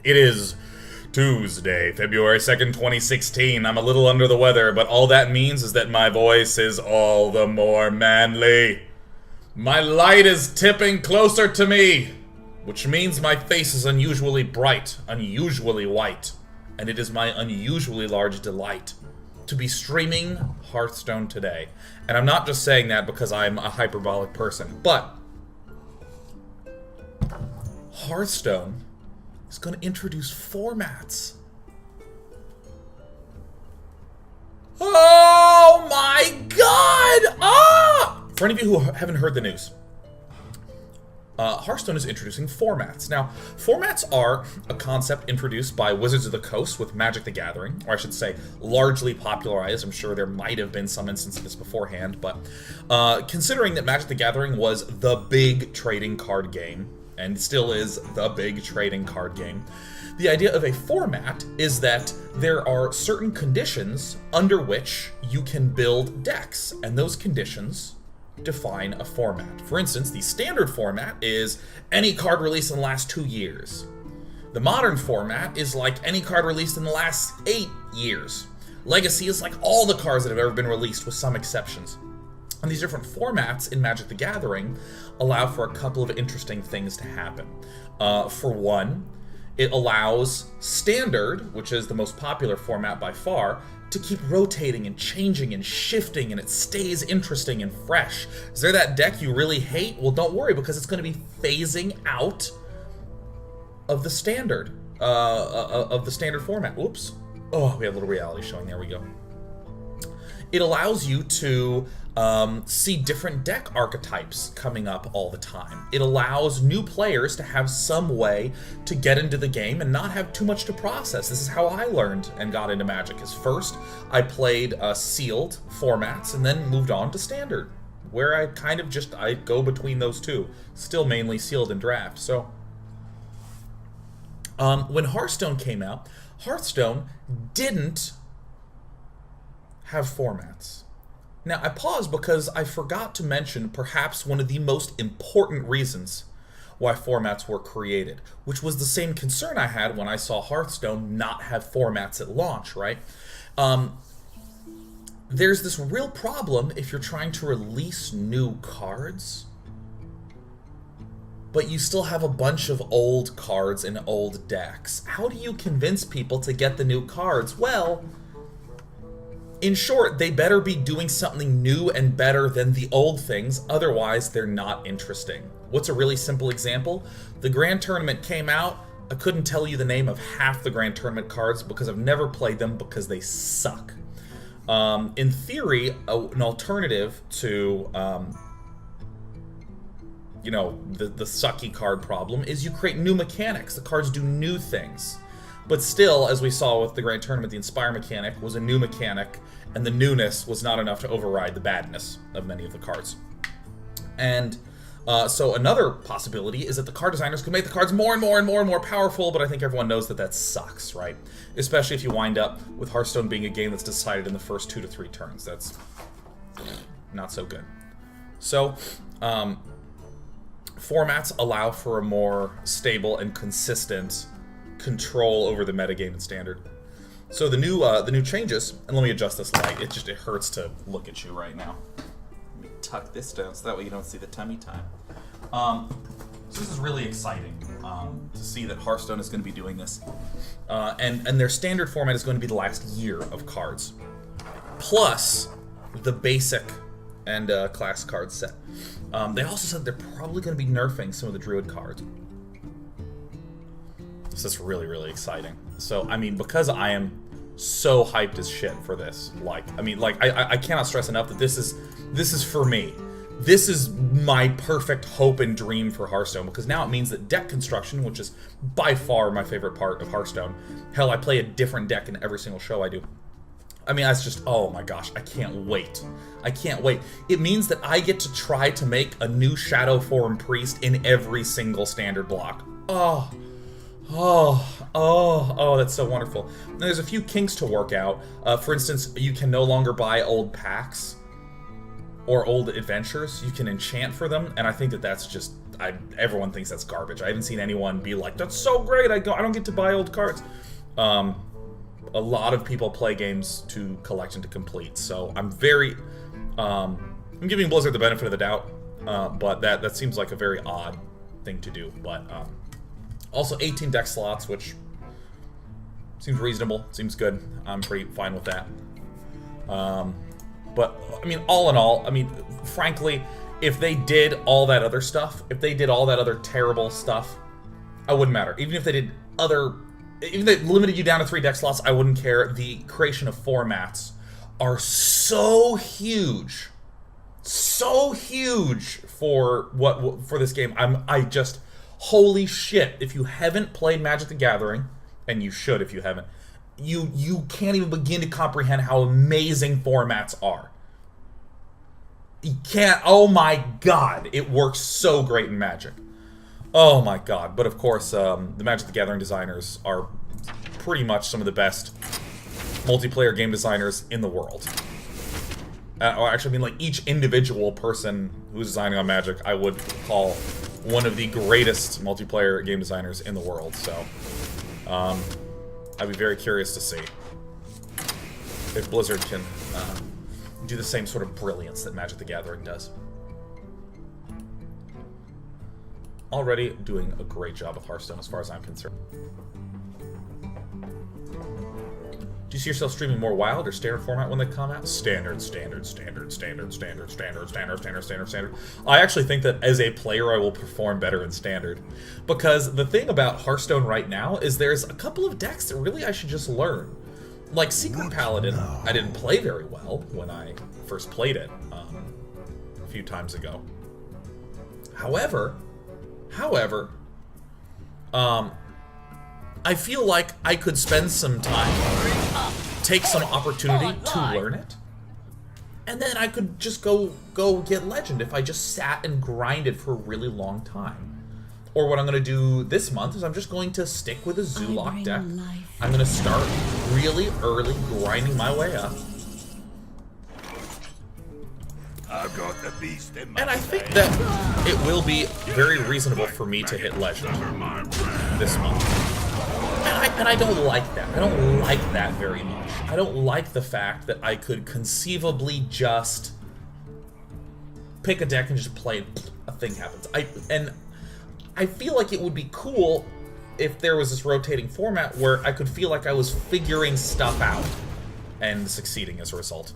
It is Tuesday, February 2nd, 2016. I'm a little under the weather, but all that means is that my voice is all the more manly. My light is tipping closer to me, which means my face is unusually bright, unusually white, and it is my unusually large delight to be streaming Hearthstone today. And I'm not just saying that because I'm a hyperbolic person, but Hearthstone is going to introduce formats. Oh my god! Ah! For any of you who haven't heard the news, Hearthstone is introducing formats. Now, formats are a concept introduced by Wizards of the Coast with Magic the Gathering, or I should say, largely popularized. I'm sure there might have been some instances of this beforehand, but considering that Magic the Gathering was the big trading card game, and still is the big trading card game, the idea of a format is that there are certain conditions under which you can build decks, and those conditions define a format. For instance, the standard format is any card released in the last 2 years. The modern format is like any card released in the last 8 years. Legacy is like all the cards that have ever been released, with some exceptions. And these different formats in Magic the Gathering allow for a couple of interesting things to happen. For one, it allows Standard, which is the most popular format by far, to keep rotating and changing and shifting, and it stays interesting and fresh. Is there that deck you really hate? Well, don't worry, because it's going to be phasing out of the standard format. Whoops. Oh, we had a little reality showing. There we go. It allows you to see different deck archetypes coming up all the time. It allows new players to have some way to get into the game and not have too much to process. This is how I learned and got into Magic. Is first I played sealed formats and then moved on to standard, where I kind of I go between those two. Still mainly sealed and draft. So when Hearthstone came out, Hearthstone didn't have formats. Now, I paused because I forgot to mention perhaps one of the most important reasons why formats were created, which was the same concern I had when I saw Hearthstone not have formats at launch, right? There's this real problem if you're trying to release new cards, but you still have a bunch of old cards and old decks. How do you convince people to get the new cards? Well, in short, they better be doing something new and better than the old things, otherwise they're not interesting. What's a really simple example? The Grand Tournament came out, I couldn't tell you the name of half the Grand Tournament cards because I've never played them because they suck. In theory, an alternative to the sucky card problem is you create new mechanics. The cards do new things. But still, as we saw with the Grand Tournament, the Inspire mechanic was a new mechanic, and the newness was not enough to override the badness of many of the cards. And so another possibility is that the card designers could make the cards more and more and more and more powerful, but I think everyone knows that that sucks, right? Especially if you wind up with Hearthstone being a game that's decided in the first 2 to 3 turns. That's not so good. So, formats allow for a more stable and consistent control over the metagame and standard. So the new changes, and let me adjust this light. It hurts to look at you right now. Let me tuck this down so that way you don't see the tummy time. So this is really exciting to see that Hearthstone is going to be doing this, and their standard format is going to be the last year of cards, plus the basic and class card set. They also said they're probably going to be nerfing some of the Druid cards. So that's really, really exciting. So, I mean, because I am so hyped as shit for this, I cannot stress enough that this is for me. This is my perfect hope and dream for Hearthstone, because now it means that deck construction, which is by far my favorite part of Hearthstone, hell, I play a different deck in every single show I do. I mean, that's just, oh my gosh, I can't wait. I can't wait. It means that I get to try to make a new Shadow Form Priest in every single standard block. Oh, that's so wonderful. And there's a few kinks to work out. For instance, you can no longer buy old packs. or old adventures, you can enchant for them, and I think that that's just... everyone thinks that's garbage. I haven't seen anyone be like, that's so great, I don't get to buy old cards. A lot of people play games to collect and to complete, so I'm very... I'm giving Blizzard the benefit of the doubt, but that seems like a very odd thing to do. But also 18 deck slots, which seems reasonable, seems good. I'm pretty fine with that. But, I mean, all in all, I mean, frankly, if they did all that other stuff, if they did all that other terrible stuff, I wouldn't matter. Even if they did even if they limited you down to 3 deck slots, I wouldn't care. The creation of formats are so huge for for this game. I just, holy shit, if you haven't played Magic the Gathering, and you should if you haven't, you can't even begin to comprehend how amazing formats are. You can't, oh my god, it works so great in Magic. Oh my god. But of course, the Magic the Gathering designers are pretty much some of the best multiplayer game designers in the world. Or actually, I mean, like, each individual person who's designing on Magic, I would call one of the greatest multiplayer game designers in the world, so... I'd be very curious to see if Blizzard can do the same sort of brilliance that Magic the Gathering does. Already doing a great job with Hearthstone as far as I'm concerned. Do you see yourself streaming more Wild or Standard format when they come out? Standard. I actually think that as a player I will perform better in Standard. Because the thing about Hearthstone right now is there's a couple of decks that really I should just learn. Like Secret Paladin, I didn't play very well when I first played it a few times ago. However, I feel like I could spend some time, take some opportunity to learn it, and then I could just go get Legend if I just sat and grinded for a really long time. Or what I'm going to do this month is I'm just going to stick with a Zoolock deck. I'm going to start really early, grinding my way up. I've got the beast in my And I think that it will be very reasonable for me to hit Legend this month. And I don't like that. I don't like that very much. I don't like the fact that I could conceivably just pick a deck and just play it, a thing happens. I feel like it would be cool if there was this rotating format where I could feel like I was figuring stuff out and succeeding as a result.